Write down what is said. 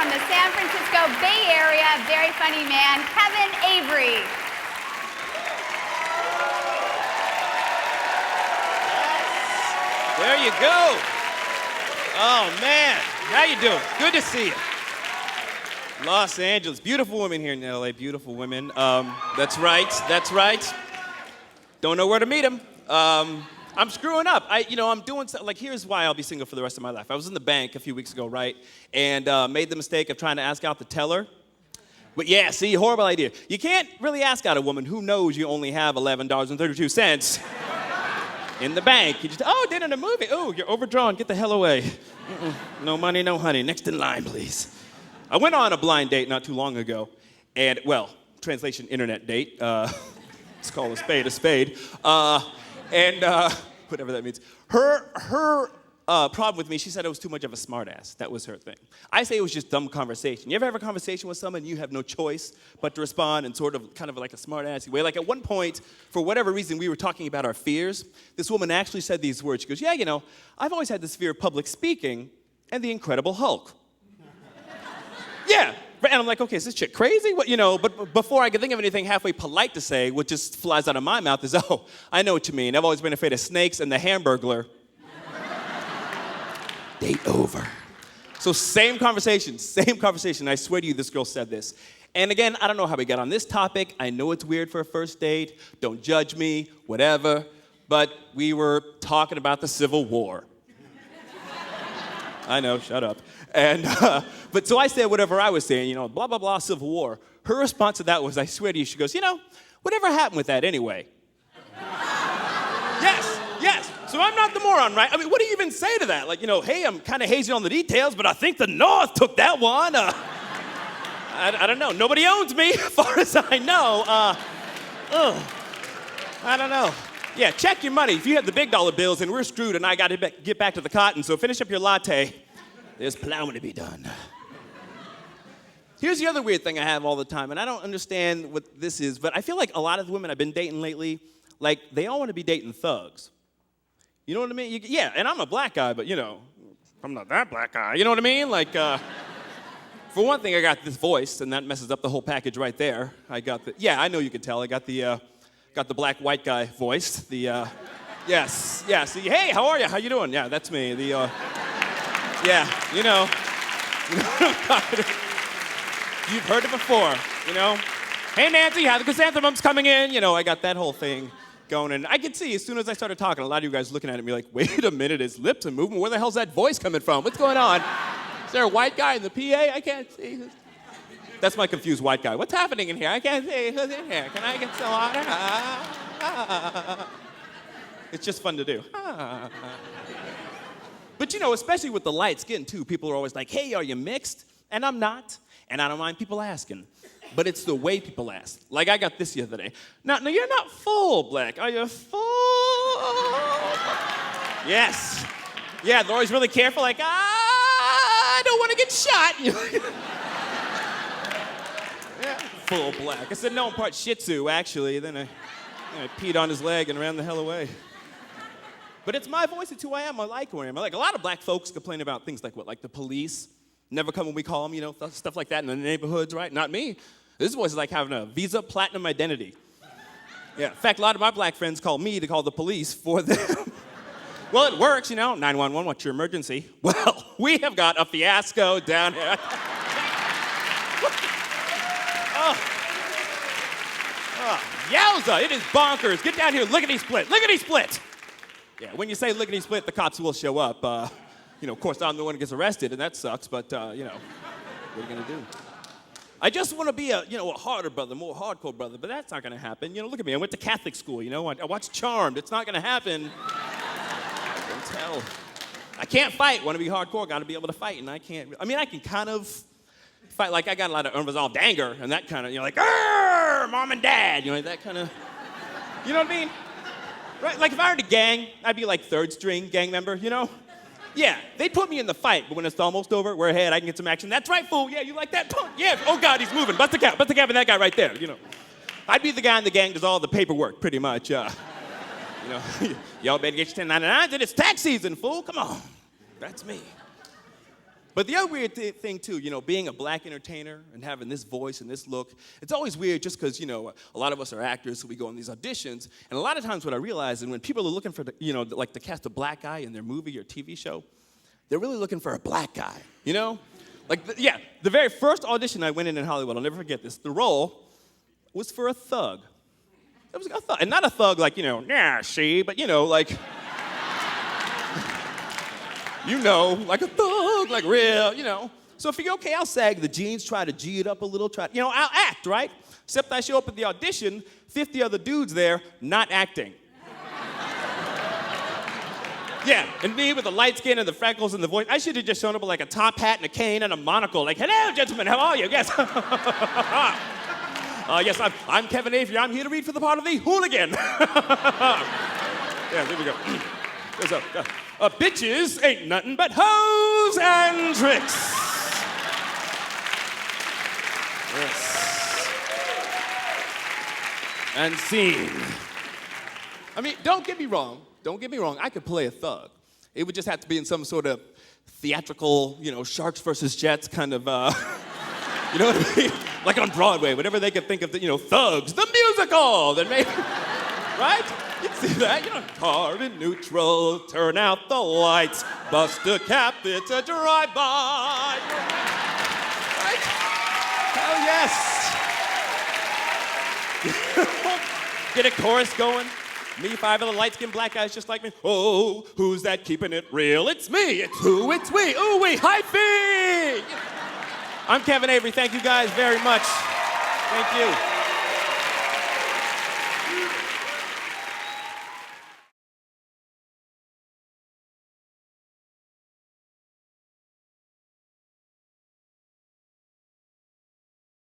from the San Francisco Bay Area, very funny man, Kevin Avery. There you go. Oh, man. How you doing? Good to see you. Los Angeles. Beautiful women here in LA. Beautiful women. That's right. That's right. Don't know where to meet them. I'm screwing up. I'm doing something. Like, here's why I'll be single for the rest of my life. I was in the bank a few weeks ago, right? And made the mistake of trying to ask out the teller. But yeah, see, horrible idea. You can't really ask out a woman who knows you only have $11.32 in the bank. You just, dinner and a movie. Oh, you're overdrawn. Get the hell away. No money, no honey. Next in line, please. I went on a blind date not too long ago. And, well, translation, internet date. Let's call a spade a spade. Whatever that means. Her problem with me, she said I was too much of a smartass. That was her thing. I say it was just dumb conversation. You ever have a conversation with someone and you have no choice but to respond in sort of kind of like a smartassy way? Like at one point, for whatever reason, we were talking about our fears. This woman actually said these words. She goes, yeah, I've always had this fear of public speaking and the Incredible Hulk. Yeah. And I'm like, okay, is this chick crazy? But before I could think of anything halfway polite to say, what just flies out of my mouth is, I know what you mean. I've always been afraid of snakes and the Hamburglar. Date over. So same conversation. I swear to you, this girl said this. And again, I don't know how we got on this topic. I know it's weird for a first date. Don't judge me, whatever. But we were talking about the Civil War. I know, shut up. And, but so I said whatever I was saying, blah, blah, blah, Civil War. Her response to that was, I swear to you, she goes, whatever happened with that anyway? Yes. So I'm not the moron, right? I mean, what do you even say to that? Like, hey, I'm kind of hazy on the details, but I think the North took that one. I don't know. Nobody owns me, as far as I know. I don't know. Yeah, check your money. If you have the big dollar bills, and we're screwed, and I got to get back to the cotton, so finish up your latte. There's plowing to be done. Here's the other weird thing I have all the time, and I don't understand what this is, but I feel like a lot of the women I've been dating lately, like, they all want to be dating thugs. You know what I mean? Yeah, and I'm a black guy, but, I'm not that black guy. You know what I mean? Like, for one thing, I got this voice, and that messes up the whole package right there. I know you can tell. I got the black white guy voice. Yes. See, hey, how are you? How you doing? Yeah, that's me. Yeah, you've heard it before, Hey, Nancy, how the chrysanthemum's coming in? I got that whole thing going. And I could see as soon as I started talking, a lot of you guys looking at me like, wait a minute, his lips are moving. Where the hell's that voice coming from? What's going on? Is there a white guy in the PA? I can't see. That's my confused white guy. What's happening in here? I can't see. Who's in here? Can I get some water? It's just fun to do. But especially with the light skin too, people are always like, hey, are you mixed? And I'm not, and I don't mind people asking. But it's the way people ask. Like I got this the other day. No, you're not full black. Are you full? Yes. Yeah, they're always really careful, like, I don't want to get shot. Yeah, full black. I said, no, I'm part Shih Tzu, actually. Then I peed on his leg and ran the hell away. But it's my voice, it's who I am. I like who I am. Like a lot of black folks complain about things like what? Like the police never come when we call them, stuff like that in the neighborhoods, right? Not me. This voice is like having a Visa Platinum identity. Yeah, in fact, a lot of my black friends call me to call the police for them. Well, it works, 911, what's your emergency? Well, we have got a fiasco down here. Yowza, it is bonkers. Get down here, lickety-split, lickety-split. Yeah, when you say lickety-split, the cops will show up. Of course, I'm the one who gets arrested, and that sucks, but, what are you going to do? I just want to be a harder brother, more hardcore brother, but that's not going to happen. Look at me. I went to Catholic school, I watched Charmed. It's not going to happen. I can tell. I can't fight. Want to be hardcore, got to be able to fight, and I can't. I mean, I can kind of fight. Like, I got a lot of unresolved anger, and that kind of, like, "Arr, mom and dad," that kind of, you know what I mean? Right? Like, if I were in a gang, I'd be like third string gang member, Yeah, they'd put me in the fight, but when it's almost over, we're ahead, I can get some action. That's right, fool. Yeah, you like that? Yeah, oh, God, he's moving. Bust the cap and that guy right there, I'd be the guy in the gang that does all the paperwork, pretty much. Y'all better get your 1099s, and it's tax season, fool. Come on. That's me. But the other weird thing too, being a black entertainer and having this voice and this look, it's always weird just because, a lot of us are actors, so we go on these auditions. And a lot of times what I realize is when people are looking for, to cast a black guy in their movie or TV show, they're really looking for a black guy, the very first audition I went in Hollywood, I'll never forget this, the role was for a thug. It was a thug, and not a thug like, yeah, see, but, like... like a thug, like real, So I figure, okay, I'll sag the jeans, try to G it up a little, I'll act, right? Except I show up at the audition, 50 other dudes there, not acting. Yeah, and me with the light skin and the freckles and the voice, I should have just shown up with like a top hat and a cane and a monocle, like, hello, gentlemen, how are you? Yes. Yes, I'm Kevin Avery. I'm here to read for the part of the hooligan. Yeah, there we go. There's bitches ain't nothing but hoes and tricks. Yes. And scene. I mean, don't get me wrong. I could play a thug. It would just have to be in some sort of theatrical, Sharks versus Jets kind of, you know what I mean? Like on Broadway, whatever they could think of, Thugs, the musical, that made, right? You see that, car in neutral, turn out the lights, bust a cap, it's a drive-by. Right? Hell yes. Get a chorus going. Me, 5 other light-skinned black guys just like me. Oh, who's that keeping it real? It's me, it's who, it's we, ooh, we, hyphy. I'm Kevin Avery, thank you guys very much. Thank you.